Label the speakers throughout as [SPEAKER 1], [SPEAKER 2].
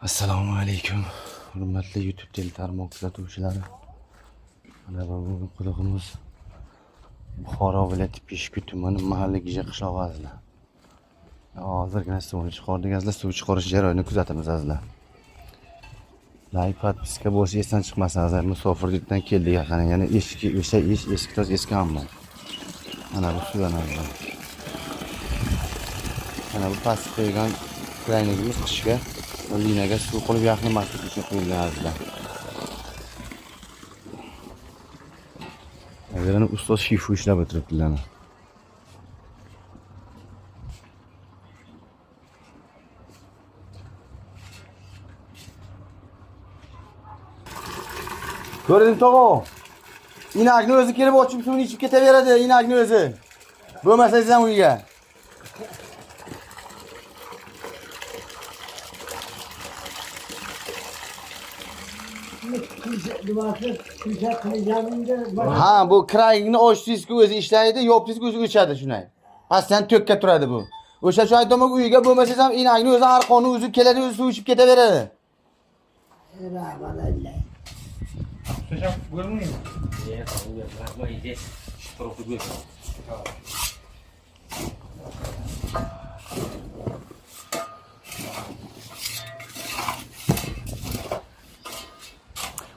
[SPEAKER 1] Assalomu alaykum. Hurmatli YouTube teletarmoq kuzatuvchilari. Mana bu qulog'imiz Buxoro viloyati Peshku tumani mahalliy Gija qishloq azizlar. Hozirgina suvni chiqardik azizlar. Suv chiqarish jarayonini kuzatamiz azizlar. Like podpiska bo'lsa esdan chiqmasin azizlar. Musofirlikdan keldik yaqin. Yana eski toz eski ammo. Mana bu suvdan azizlar. Mana bu pastga qo'ygan kraynimiz qishga linaga suv qo'yib yaqinlamaslik uchun qo'yilgan azizlar. Agarani ustoz shifu ishlab o'tiribdilar. Ko'rding tog'o? Inakni o'zi kelib ochib suvni ichib ketaveradi, inakni o'zi. Bo'lmasangiz ham uyga. Ha, bu krayingni ochdingizki o'zi ishlaydi, yopdingizki o'zi o'chadi shunday. Pastdan to'kka turadi bu. O'sha shu aytmoq uyga bo'lmasangiz ham inakni o'zi arqonni o'zi keladi, o'zi suv ichib ketaveradi.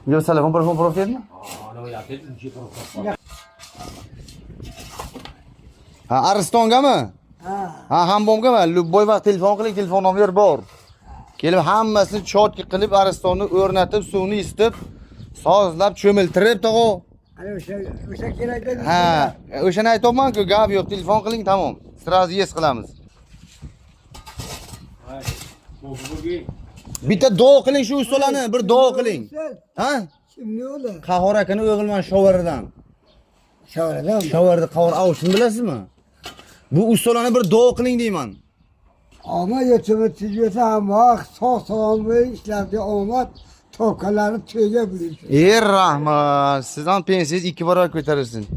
[SPEAKER 1] Unga telefon verdimi? Ha, Aristongami? Ha, Hambomgami? Lubboy vaqt telefon qiling, telefon nomeri bor. Kelib hammasini chotki qilib Aristonni o'rnatib, suvni isitib, sozlab, cho'miltirib tog'o.
[SPEAKER 2] Ana o'sha kerakda.
[SPEAKER 1] Ha, o'shani aytmoqman-ku, gap yo'q, telefon qiling, tamom. Sразу yes qilamiz. Bitta duo qiling shu ustalarni, bir duo qiling. Ha?
[SPEAKER 2] Kimni o'li?
[SPEAKER 1] Qahhor akani o'g'ilman Shovaridan.
[SPEAKER 2] Shovardan.
[SPEAKER 1] Shovarda qahhor avshini bilasizmi? Bu ustalarni bir duo qiling deyman.
[SPEAKER 2] Ama yetimi tijbeti ama sağ işlerde olmaz. Tokaları tüye büyüsün.
[SPEAKER 1] Rahmat. Sizdan pensiyangiz 2 barobar ko'tarilsin.